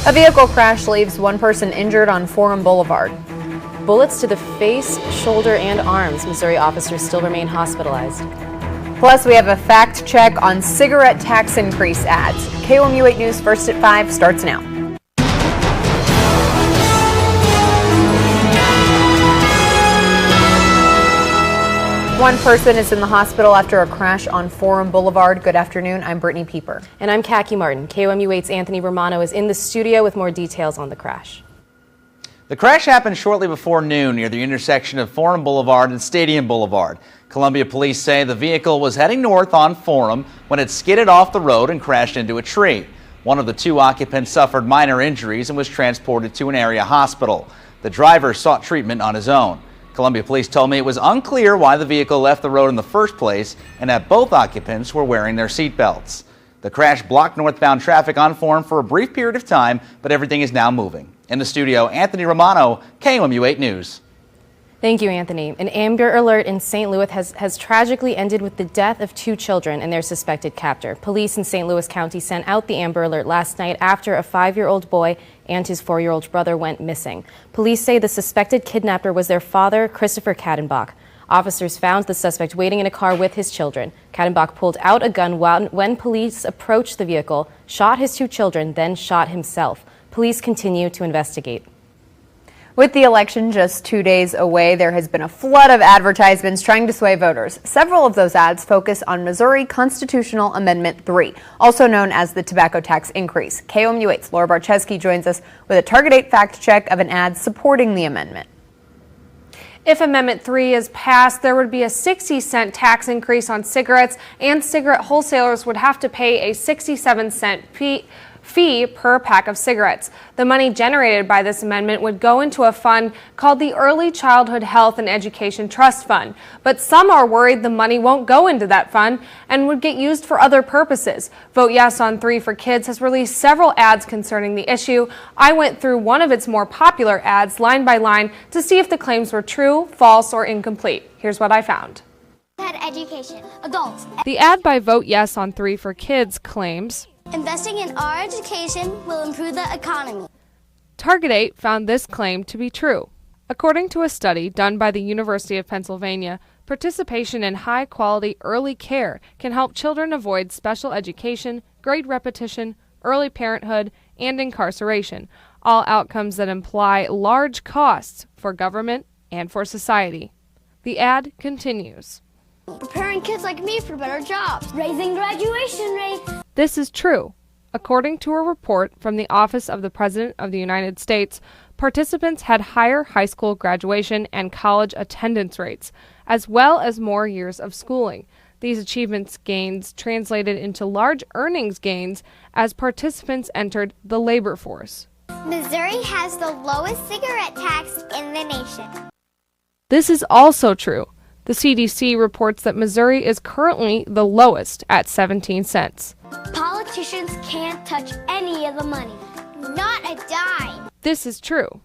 A vehicle crash leaves one person injured on Forum Boulevard. Bullets to the face, shoulder, and arms. Missouri officers still remain hospitalized. Plus, we have a fact check on cigarette tax increase ads. KOMU 8 News First at 5 starts now. One person is in the hospital after a crash on Forum Boulevard. Good afternoon. I'm Brittany Pieper. And I'm Khaki Martin. KOMU 8's Anthony Romano is in the studio with more details on the crash. The crash happened shortly before noon near the intersection of Forum Boulevard and Stadium Boulevard. Columbia police say the vehicle was heading north on Forum when it skidded off the road and crashed into a tree. One of the two occupants suffered minor injuries and was transported to an area hospital. The driver sought treatment on his own. Columbia police told me it was unclear why the vehicle left the road in the first place and that both occupants were wearing their seatbelts. The crash blocked northbound traffic on Forum for a brief period of time, but everything is now moving. In the studio, Anthony Romano, KOMU 8 News. Thank you, Anthony. An Amber Alert in St. Louis has tragically ended with the death of two children and their suspected captor. Police in St. Louis County sent out the Amber Alert last night after a 5-year-old boy and his 4-year-old brother went missing. Police say the suspected kidnapper was their father, Christopher Kadenbach. Officers found the suspect waiting in a car with his children. Kadenbach pulled out a gun when police approached the vehicle, shot his two children, then shot himself. Police continue to investigate. With the election just 2 days away, there has been a flood of advertisements trying to sway voters. Several of those ads focus on Missouri Constitutional Amendment 3, also known as the tobacco tax increase. KOMU 8's Laura Barcheski joins us with a Target 8 fact check of an ad supporting the amendment. If Amendment 3 is passed, there would be a 60-cent tax increase on cigarettes, and cigarette wholesalers would have to pay a 67-cent fee per pack of cigarettes. The money generated by this amendment would go into a fund called the Early Childhood Health and Education Trust Fund. But some are worried the money won't go into that fund and would get used for other purposes. Vote Yes on 3 for Kids has released several ads concerning the issue. I went through one of its more popular ads line by line to see if the claims were true, false, or incomplete. Here's what I found. Education. Adults. The ad by Vote Yes on 3 for Kids claims, investing in our education will improve the economy. Target 8 found this claim to be true. According to a study done by the University of Pennsylvania, participation in high-quality early care can help children avoid special education, grade repetition, early parenthood, and incarceration, all outcomes that imply large costs for government and for society. The ad continues. Preparing kids like me for better jobs, raising graduation rates. This is true. According to a report from the Office of the President of the United States, participants had higher high school graduation and college attendance rates, as well as more years of schooling. These achievements gains translated into large earnings gains as participants entered the labor force. Missouri has the lowest cigarette tax in the nation. This is also true. The CDC reports that Missouri is currently the lowest at 17 cents. Politicians can't touch any of the money. Not a dime. This is true.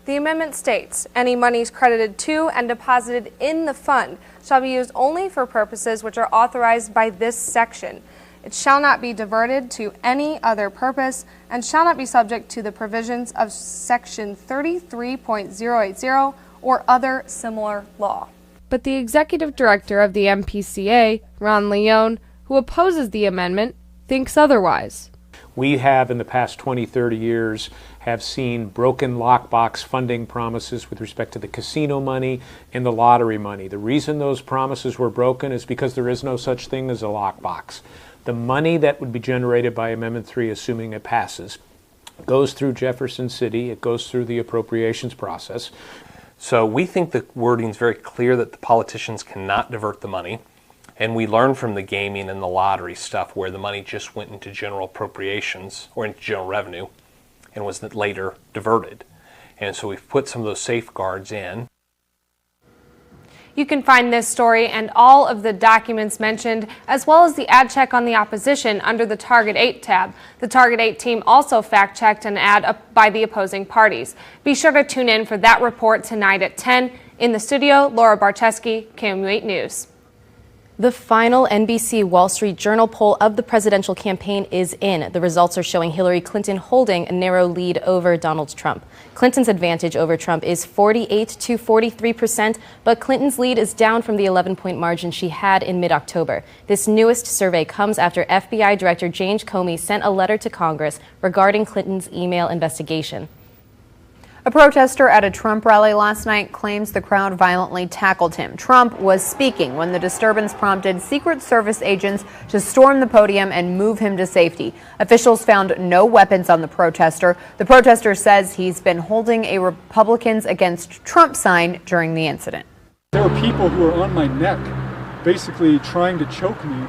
The amendment states any monies credited to and deposited in the fund shall be used only for purposes which are authorized by this section. It shall not be diverted to any other purpose and shall not be subject to the provisions of Section 33.080 or other similar law. But the executive director of the MPCA, Ron Leone, who opposes the amendment, thinks otherwise. We have in the past 20, 30 years have seen broken lockbox funding promises with respect to the casino money and the lottery money. The reason those promises were broken is because there is no such thing as a lockbox. The money that would be generated by Amendment 3, assuming it passes, goes through Jefferson City, it goes through the appropriations process. So we think the wording is very clear that the politicians cannot divert the money. And we learned from the gaming and the lottery stuff where the money just went into general appropriations or into general revenue and was later diverted. And so we've put some of those safeguards in. You can find this story and all of the documents mentioned, as well as the ad check on the opposition under the Target 8 tab. The Target 8 team also fact-checked an ad by the opposing parties. Be sure to tune in for that report tonight at 10. In the studio, Laura Barcheski, KOMU 8 News. The final NBC Wall Street Journal poll of the presidential campaign is in. The results are showing Hillary Clinton holding a narrow lead over Donald Trump. Clinton's advantage over Trump is 48 to 43%, but Clinton's lead is down from the 11-point margin she had in mid-October. This newest survey comes after FBI Director James Comey sent a letter to Congress regarding Clinton's email investigation. A protester at a Trump rally last night claims the crowd violently tackled him. Trump was speaking when the disturbance prompted Secret Service agents to storm the podium and move him to safety. Officials found no weapons on the protester. The protester says he's been holding a Republicans Against Trump sign during the incident. There were people who were on my neck, basically trying to choke me.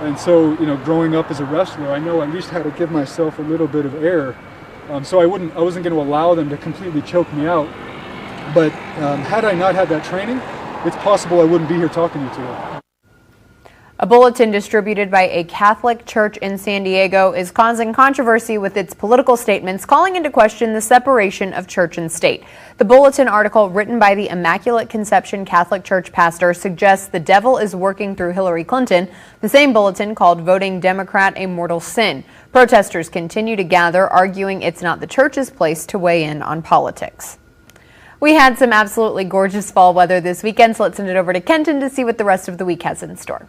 And so, growing up as a wrestler, I know I at least had to give myself a little bit of air. So I wasn't going to allow them to completely choke me out. But had I not had that training, it's possible I wouldn't be here talking to you today. A bulletin distributed by a Catholic church in San Diego is causing controversy with its political statements, calling into question the separation of church and state. The bulletin article, written by the Immaculate Conception Catholic Church pastor, suggests the devil is working through Hillary Clinton. The same bulletin called voting Democrat a mortal sin. Protesters continue to gather, arguing it's not the church's place to weigh in on politics. We had some absolutely gorgeous fall weather this weekend, so let's send it over to Kenton to see what the rest of the week has in store.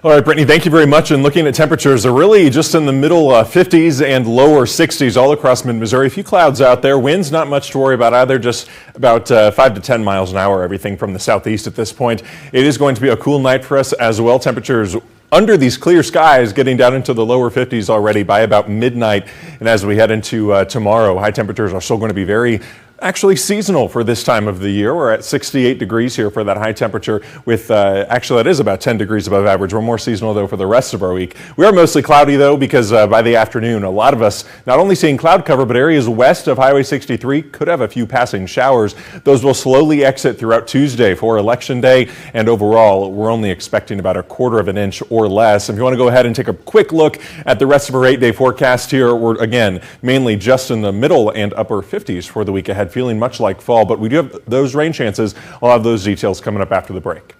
All right, Brittany, thank you very much. And looking at temperatures, they're really just in the middle 50s and lower 60s all across mid-Missouri. A few clouds out there. Winds, not much to worry about either, just about 5 to 10 miles an hour, everything from the southeast at this point. It is going to be a cool night for us as well. Temperatures under these clear skies getting down into the lower 50s already by about midnight. And as we head into tomorrow, high temperatures are still going to be very actually seasonal for this time of the year. We're at 68 degrees here for that high temperature with, actually that is about 10 degrees above average. We're more seasonal though for the rest of our week. We are mostly cloudy though because by the afternoon, a lot of us not only seeing cloud cover, but areas west of Highway 63 could have a few passing showers. Those will slowly exit throughout Tuesday for Election Day. And overall, we're only expecting about 1/4 of an inch or less. If you want to go ahead and take a quick look at the rest of our 8-day forecast here, we're again, mainly just in the middle and upper 50s for the week ahead. Feeling much like fall, but we do have those rain chances. I'll have those details coming up after the break.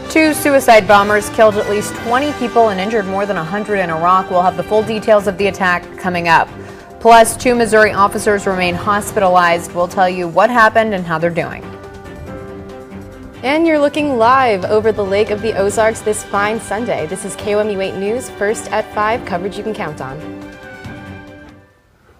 2 suicide bombers killed at least 20 people and injured more than 100 in Iraq. We'll have the full details of the attack coming up. Plus, 2 Missouri officers remain hospitalized. We'll tell you what happened and how they're doing. And you're looking live over the Lake of the Ozarks this fine Sunday. This is KOMU 8 News, first at 5, coverage you can count on.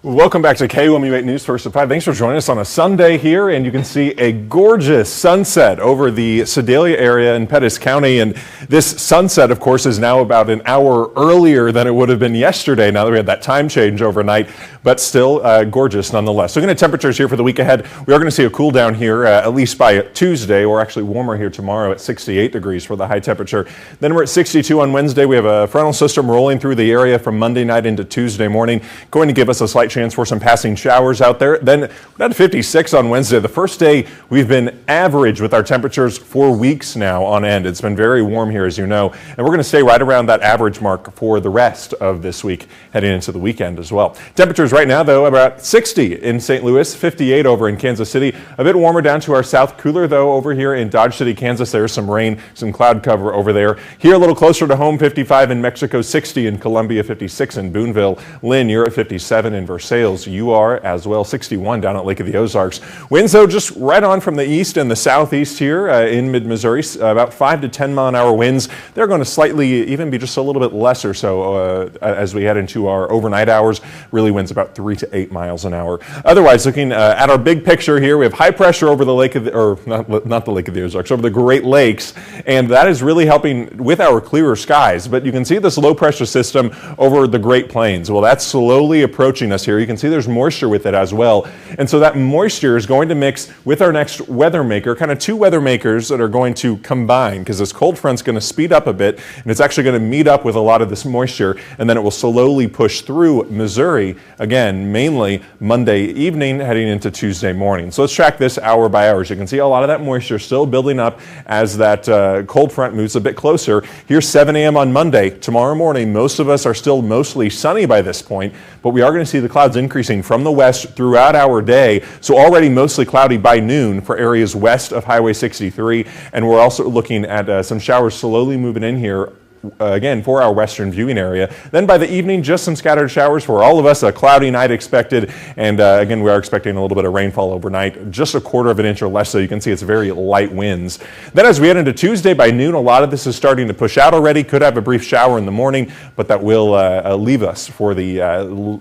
Welcome back to KOMU 8 News, first at 5. Thanks for joining us on a Sunday here, and you can see a gorgeous sunset over the Sedalia area in Pettis County. And this sunset, of course, is now about an hour earlier than it would have been yesterday, now that we had that time change overnight, but still gorgeous nonetheless. Looking at temperatures here for the week ahead, we are going to see a cool down here, at least by Tuesday, or actually warmer here tomorrow at 68 degrees for the high temperature. Then we're at 62 on Wednesday. We have a frontal system rolling through the area from Monday night into Tuesday morning, going to give us a slight chance for some passing showers out there. Then we're at 56 on Wednesday. The first day we've been average with our temperatures for weeks now on end. It's been very warm here, as you know, and we're going to stay right around that average mark for the rest of this week, heading into the weekend as well. Temperatures right now, though, about 60 in St. Louis, 58 over in Kansas City. A bit warmer down to our south, cooler, though, over here in Dodge City, Kansas. There's some rain, some cloud cover over there. Here, a little closer to home, 55 in Mexico, 60 in Columbia, 56 in Boonville. Lynn, you're at 57 in Versailles. You are as well, 61 down at Lake of the Ozarks. Winds, though, just right on from the east and the southeast here in mid-Missouri, about 5 to 10 mile an hour winds. They're going to slightly even be just a little bit less or so as we head into our overnight hours. Really winds about 3 to 8 miles an hour. Otherwise, looking at our big picture here, we have high pressure over the lake of the, or not the Lake of the Ozarks, over the Great Lakes, and that is really helping with our clearer skies. But you can see this low pressure system over the Great Plains. Well, that's slowly approaching us here. You can see there's moisture with it as well. And so that moisture is going to mix with our next weather maker, kind of 2 weather makers that are going to combine, because this cold front's going to speed up a bit, and it's actually going to meet up with a lot of this moisture, and then it will slowly push through Missouri, again, mainly Monday evening heading into Tuesday morning. So let's track this hour by hour. As you can see, a lot of that moisture still building up as that cold front moves a bit closer. Here's 7 a.m. on Monday. Tomorrow morning, most of us are still mostly sunny by this point, but we are going to see the clouds clouds increasing from the west throughout our day. So already mostly cloudy by noon for areas west of Highway 63. And we're also looking at some showers slowly moving in here. Again, for our western viewing area. Then by the evening, just some scattered showers for all of us. A cloudy night expected. And again, we are expecting a little bit of rainfall overnight, just 1/4 of an inch or less. So you can see it's very light winds. Then as we head into Tuesday by noon, a lot of this is starting to push out already. Could have a brief shower in the morning, but that will leave us for the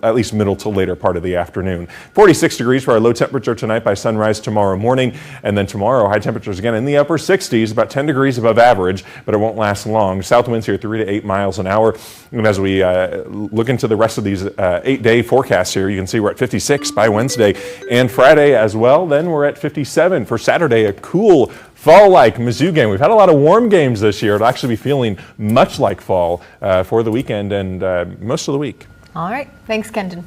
at least middle to later part of the afternoon. 46 degrees for our low temperature tonight by sunrise tomorrow morning. And then tomorrow, high temperatures again in the upper 60s, about 10 degrees above average, but it won't last long. South winds here 3 to 8 miles an hour. And as we look into the rest of these 8-day forecasts here, you can see we're at 56 by Wednesday and Friday as well. Then we're at 57 for Saturday, a cool fall-like Mizzou game. We've had a lot of warm games this year. It'll actually be feeling much like fall for the weekend and most of the week. All right. Thanks, Kenton.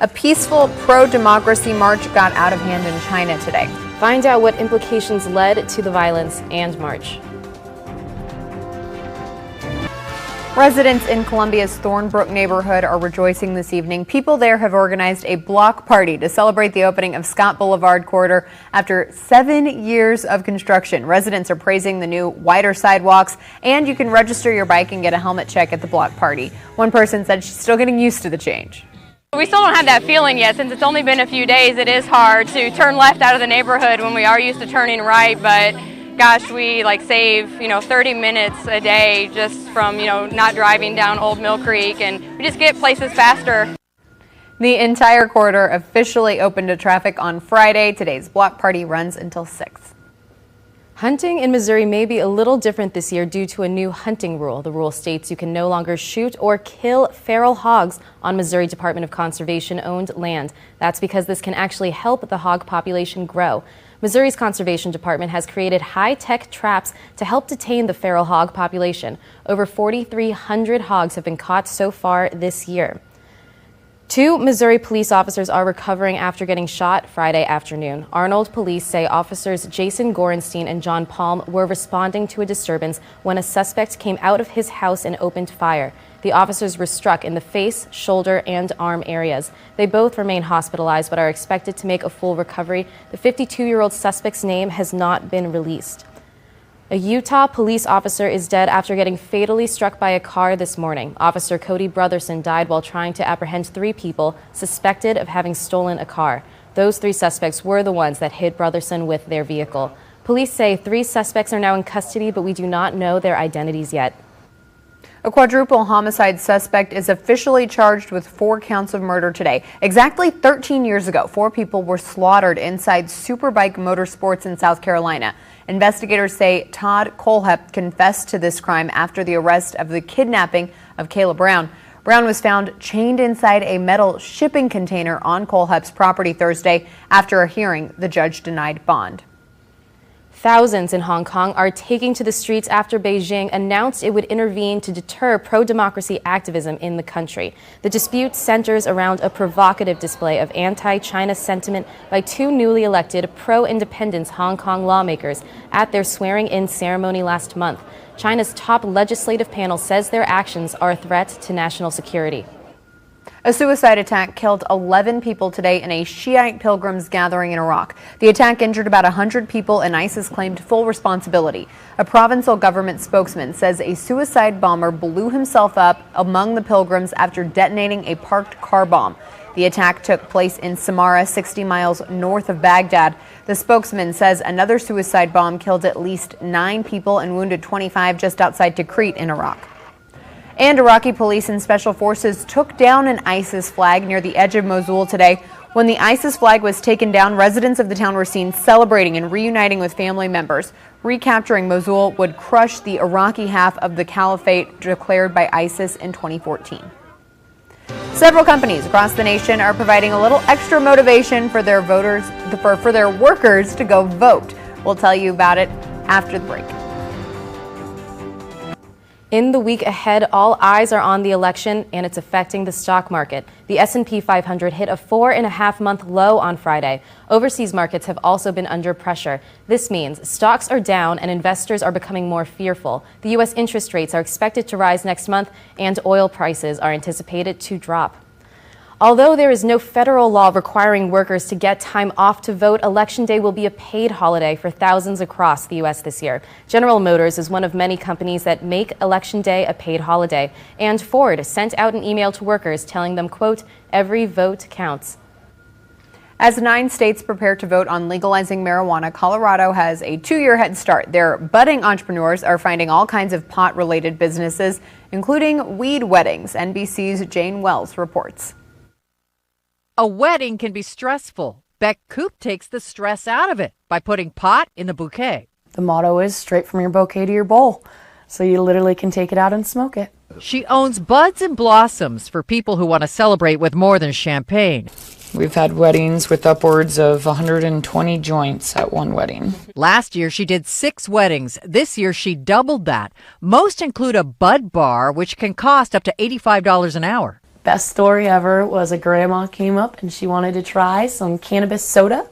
A peaceful pro-democracy march got out of hand in China today. Find out what implications led to the violence and march. Residents in Columbia's Thornbrook neighborhood are rejoicing this evening. People there have organized a block party to celebrate the opening of Scott Boulevard corridor after 7 years of construction. Residents are praising the new wider sidewalks, and you can register your bike and get a helmet check at the block party. One person said she's still getting used to the change. We still don't have that feeling yet. Since it's only been a few days, it is hard to turn left out of the neighborhood when we are used to turning right, but gosh, we save 30 minutes a day just from not driving down Old Mill Creek, and we just get places faster. The entire corridor officially opened to traffic on Friday. Today's block party runs until 6. Hunting in Missouri may be a little different this year due to a new hunting rule. The rule states you can no longer shoot or kill feral hogs on Missouri Department of Conservation-owned land. That's because this can actually help the hog population grow. Missouri's Conservation Department has created high-tech traps to help detain the feral hog population. Over 4,300 hogs have been caught so far this year. 2 Missouri police officers are recovering after getting shot Friday afternoon. Arnold police say officers Jason Gorenstein and John Palm were responding to a disturbance when a suspect came out of his house and opened fire. The officers were struck in the face, shoulder, and arm areas. They both remain hospitalized but are expected to make a full recovery. The 52-year-old suspect's name has not been released. A Utah police officer is dead after getting fatally struck by a car this morning. Officer Cody Brotherson died while trying to apprehend 3 people suspected of having stolen a car. Those 3 suspects were the ones that hit Brotherson with their vehicle. Police say 3 suspects are now in custody, but we do not know their identities yet. A quadruple homicide suspect is officially charged with 4 counts of murder today. Exactly 13 years ago, 4 people were slaughtered inside Superbike Motorsports in South Carolina. Investigators say Todd Colehep confessed to this crime after the arrest of the kidnapping of Kayla Brown. Brown was found chained inside a metal shipping container on Colehep's property Thursday. After a hearing, the judge denied bond. Thousands in Hong Kong are taking to the streets after Beijing announced it would intervene to deter pro-democracy activism in the country. The dispute centers around a provocative display of anti-China sentiment by 2 newly elected pro-independence Hong Kong lawmakers at their swearing-in ceremony last month. China's top legislative panel says their actions are a threat to national security. A suicide attack killed 11 people today in a Shiite pilgrims gathering in Iraq. The attack injured about 100 people, and ISIS claimed full responsibility. A provincial government spokesman says a suicide bomber blew himself up among the pilgrims after detonating a parked car bomb. The attack took place in Samarra, 60 miles north of Baghdad. The spokesman says another suicide bomb killed at least 9 people and wounded 25 just outside Tikrit in Iraq. And Iraqi police and special forces took down an ISIS flag near the edge of Mosul today. When the ISIS flag was taken down, residents of the town were seen celebrating and reuniting with family members. Recapturing Mosul would crush the Iraqi half of the caliphate declared by ISIS in 2014. Several companies across the nation are providing a little extra motivation for their workers to go vote. We'll tell you about it after the break. In the week ahead, all eyes are on the election, and it's affecting the stock market. The S&P 500 hit a 4.5-month low on Friday. Overseas markets have also been under pressure. This means stocks are down and investors are becoming more fearful. The U.S. interest rates are expected to rise next month, and oil prices are anticipated to drop. Although there is no federal law requiring workers to get time off to vote, Election Day will be a paid holiday for thousands across the U.S. this year. General Motors is one of many companies that make Election Day a paid holiday. And Ford sent out an email to workers telling them, quote, "Every vote counts." As 9 states prepare to vote on legalizing marijuana, Colorado has a 2-year head start. Their budding entrepreneurs are finding all kinds of pot-related businesses, including weed weddings. NBC's Jane Wells reports. A wedding can be stressful. Beck Coop takes the stress out of it by putting pot in the bouquet. The motto is straight from your bouquet to your bowl, so you literally can take it out and smoke it. She owns Buds and Blossoms for people who want to celebrate with more than champagne. We've had weddings with upwards of 120 joints at one wedding. Last year, she did 6 weddings. This year, she doubled that. Most include a bud bar, which can cost up to $85 an hour. Best story ever was a grandma came up and she wanted to try some cannabis soda.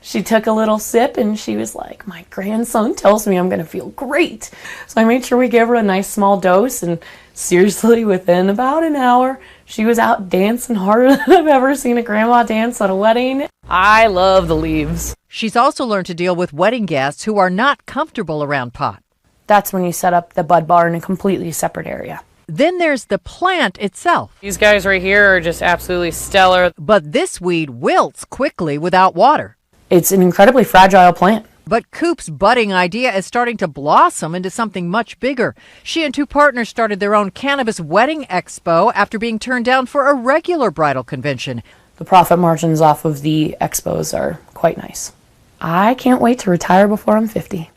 She took a little sip and she was like, "My grandson tells me I'm going to feel great." So I made sure we gave her a nice small dose, and seriously, within about an hour, she was out dancing harder than I've ever seen a grandma dance at a wedding. I love the leaves. She's also learned to deal with wedding guests who are not comfortable around pot. That's when you set up the bud bar in a completely separate area. Then there's the plant itself. These guys right here are just absolutely stellar. But this weed wilts quickly without water. It's an incredibly fragile plant. But Coop's budding idea is starting to blossom into something much bigger. She and 2 partners started their own cannabis wedding expo after being turned down for a regular bridal convention. The profit margins off of the expos are quite nice. I can't wait to retire before I'm 50.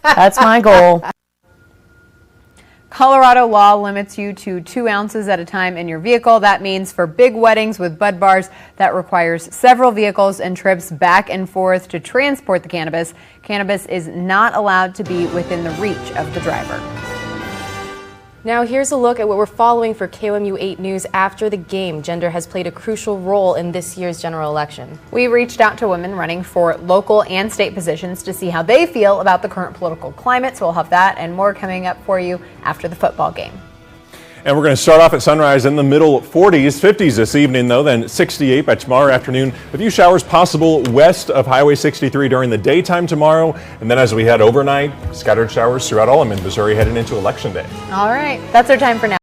That's my goal. Colorado law limits you to 2 ounces at a time in your vehicle. That means for big weddings with bud bars, that requires several vehicles and trips back and forth to transport the cannabis. Cannabis is not allowed to be within the reach of the driver. Now here's a look at what we're following for KOMU 8 News after the game. Gender has played a crucial role in this year's general election. We reached out to women running for local and state positions to see how they feel about the current political climate. So we'll have that and more coming up for you after the football game. And we're going to start off at sunrise in the middle 40s, 50s this evening, though, then 68 by tomorrow afternoon. A few showers possible west of Highway 63 during the daytime tomorrow. And then as we head overnight, scattered showers throughout all of Missouri heading into Election Day. All right, that's our time for now.